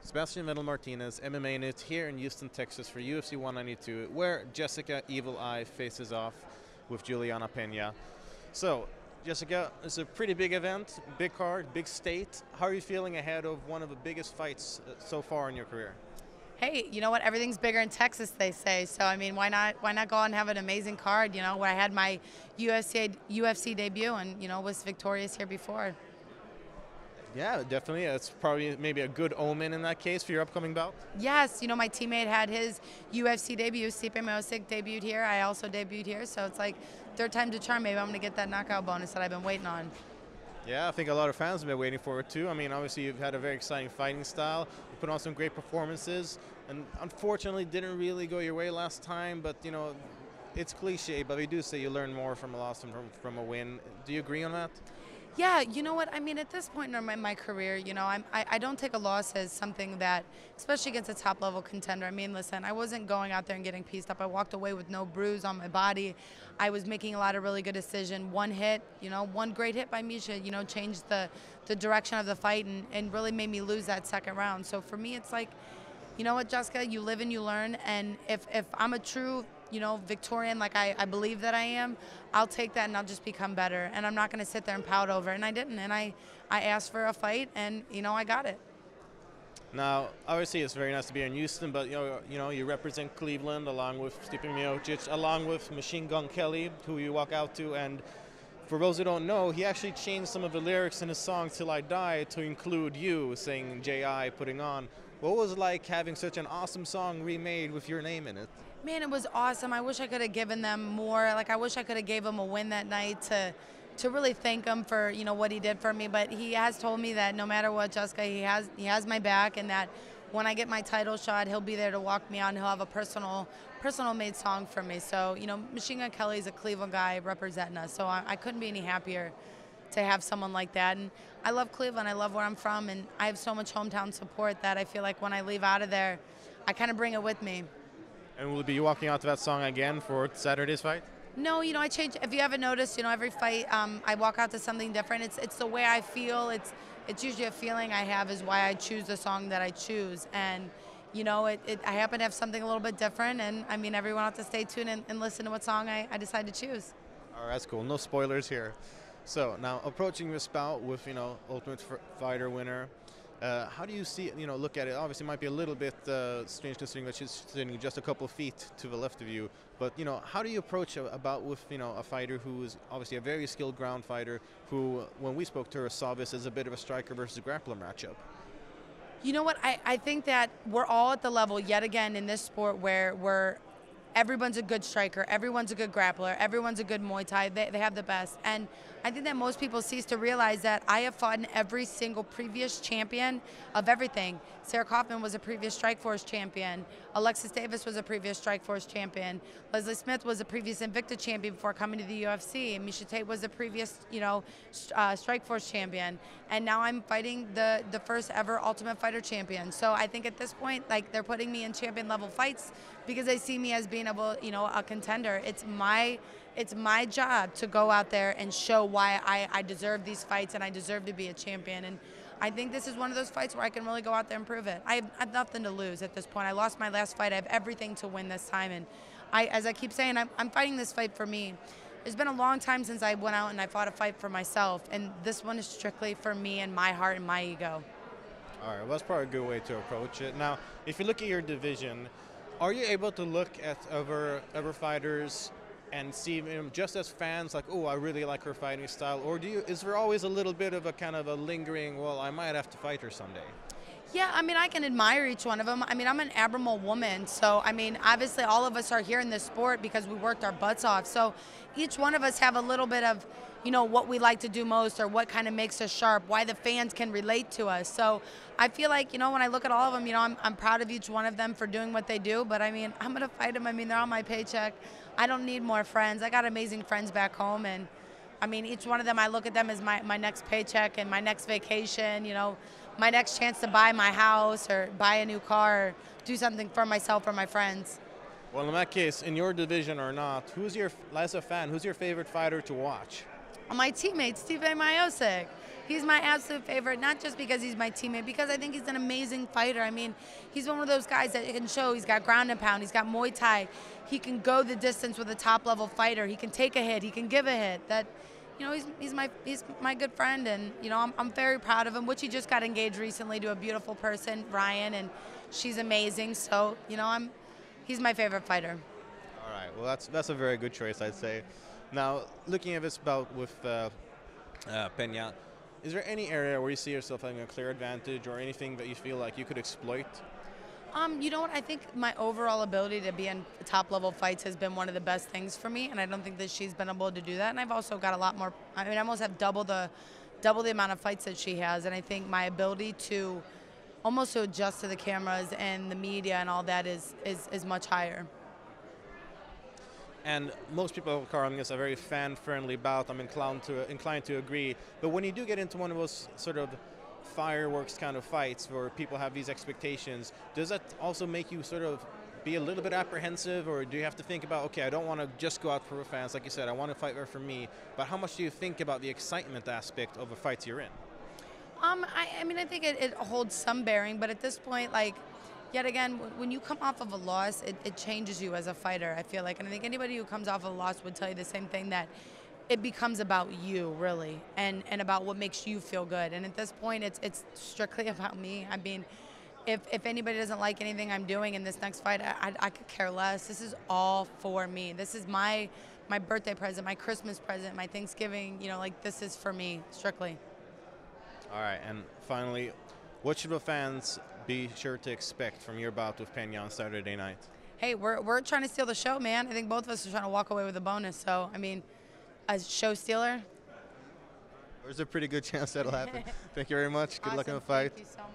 Sebastian Vettel Martinez, MMAnytt, here in Houston, Texas for UFC 192, where Jessica Evil Eye faces off with Juliana Pena. So, Jessica, it's a pretty big event, big card, big state. How are you feeling ahead of one of the biggest fights so far in your career? Hey, you know what? Everything's bigger in Texas, they say. So I mean, why not go out and have an amazing card? You know, where I had my UFC debut and was victorious here before. Yeah, definitely. It's probably maybe a good omen in that case for your upcoming bout. Yes, my teammate had his UFC debut. Stipe Miocic debuted here. I also debuted here. So it's like third time to charm. Maybe I'm gonna get that knockout bonus that I've been waiting on. Yeah, I think a lot of fans have been waiting for it too. I mean, obviously you've had a very exciting fighting style. You put on some great performances, and unfortunately didn't really go your way last time. But it's cliche, but we do say you learn more from a loss than from a win. Do you agree on that? Yeah, you know what? I mean, at this point in my career, I don't take a loss as something that, especially against a top-level contender. I mean, listen, I wasn't going out there and getting pieced up. I walked away with no bruise on my body. I was making a lot of really good decisions. One hit, one great hit by Misha, changed the direction of the fight and really made me lose that second round. So for me, it's like, you know what, Jessica, you live and you learn. And if I'm a true Victorian, like I believe that I am, I'll take that and I'll just become better. And I'm not going to sit there and pout over it. And I didn't. And I asked for a fight, and I got it. Now, obviously, it's very nice to be in Houston, but you represent Cleveland along with Stipe Miocic, along with Machine Gun Kelly, who you walk out to. And for those who don't know, he actually changed some of the lyrics in his song "Till I Die" to include you, saying "J.I." putting on. What was it like having such an awesome song remade with your name in it? Man, it was awesome. I wish I could have given them more. Like, I wish I could have gave him a win that night to really thank him for what he did for me. But he has told me that no matter what, Jessica, he has my back, and that when I get my title shot, he'll be there to walk me out, and he'll have a personal made song for me. So Machine Gun Kelly's a Cleveland guy representing us. So I couldn't be any happier to have someone like that. And I love Cleveland. I love where I'm from, and I have so much hometown support that I feel like when I leave out of there, I kind of bring it with me. And will be walking out to that song again for Saturday's fight? No, I change. If you haven't noticed, every fight I walk out to something different. It's the way I feel. It's usually a feeling I have is why I choose the song that I choose. And I happen to have something a little bit different. And I mean, everyone will have to stay tuned and listen to what song I decide to choose. All right, that's cool. No spoilers here. So now approaching this bout with Ultimate Fighter winner. How do you see look at it? Obviously, it might be a little bit strange considering that she's sitting just a couple of feet to the left of you. But how do you approach a bout with a fighter who is obviously a very skilled ground fighter, who, when we spoke to her, saw this as a bit of a striker versus grappler matchup? You know what? I think that we're all at the level yet again in this sport where everyone's a good striker, everyone's a good grappler, everyone's a good Muay Thai. They have the best. And I think that most people cease to realize that I have fought in every single previous champion of everything. Sarah Kaufman was a previous Strikeforce champion. Alexis Davis was a previous Strikeforce champion. Leslie Smith was a previous Invicta champion before coming to the UFC. And Misha Tate was a previous, Strikeforce champion. And now I'm fighting the first ever Ultimate Fighter champion. So I think at this point, like, they're putting me in champion level fights because they see me as being able, a contender. It's my job to go out there and show why I deserve these fights and I deserve to be a champion. And I think this is one of those fights where I can really go out there and prove it. I have nothing to lose at this point. I lost my last fight. I have everything to win this time. And as I keep saying, I'm fighting this fight for me. It's been a long time since I went out and I fought a fight for myself. And this one is strictly for me and my heart and my ego. All right, well, that's probably a good way to approach it. Now, if you look at your division, are you able to look at other fighters and see just as fans like, oh, I really like her fighting style, or is there always a little bit of a kind of a lingering, well, I might have to fight her someday? Yeah, I mean, I can admire each one of them. I mean, I'm an admirable woman, so I mean, obviously all of us are here in this sport because we worked our butts off. So each one of us have a little bit of what we like to do most or what kind of makes us sharp, why the fans can relate to us. So I feel like, when I look at all of them, I'm proud of each one of them for doing what they do. But I mean, I'm going to fight them. I mean, they're on my paycheck. I don't need more friends. I got amazing friends back home. And I mean, each one of them, I look at them as my next paycheck and my next vacation, my next chance to buy my house or buy a new car or do something for myself or my friends. Well, in that case, in your division or not, as a fan, who's your favorite fighter to watch? My teammate, Stipe Miocic. He's my absolute favorite, not just because he's my teammate, because I think he's an amazing fighter. I mean, he's one of those guys that can show he's got ground and pound, he's got Muay Thai. He can go the distance with a top-level fighter. He can take a hit, he can give a hit. That, you know, he's my good friend, and, you know, I'm very proud of him, which he just got engaged recently to a beautiful person, Ryan, and she's amazing. So, you know, he's my favorite fighter. All right, well, that's a very good choice, I'd say. Now, looking at this bout with Peña, is there any area where you see yourself having a clear advantage or anything that you feel like you could exploit? You know what? I think my overall ability to be in top-level fights has been one of the best things for me, and I don't think that she's been able to do that. And I've also got a lot more. I mean, I almost have double the amount of fights that she has, and I think my ability to almost to adjust to the cameras and the media and all that is much higher. And most people are calling this a very fan-friendly bout. I'm inclined to agree. But when you do get into one of those sort of fireworks kind of fights where people have these expectations, does that also make you sort of be a little bit apprehensive, or do you have to think about, okay, I don't want to just go out for the fans, like you said, I want to fight there for me, but how much do you think about the excitement aspect of the fights you're in? I mean, I think it holds some bearing, but at this point, like, yet again, when you come off of a loss, it changes you as a fighter, I feel like. And I think anybody who comes off of a loss would tell you the same thing, that it becomes about you, really, and about what makes you feel good. And at this point, it's strictly about me. I mean, if anybody doesn't like anything I'm doing in this next fight, I could care less. This is all for me. This is my birthday present, my Christmas present, my Thanksgiving, you know, like, this is for me, strictly. All right, and finally, what should the fans be sure to expect from your bout with Peña on Saturday night? Hey, we're trying to steal the show, man. I think both of us are trying to walk away with a bonus. So, I mean, as show stealer, There's a pretty good chance that'll happen. Thank you very much. Good luck in the fight. Thank you so much.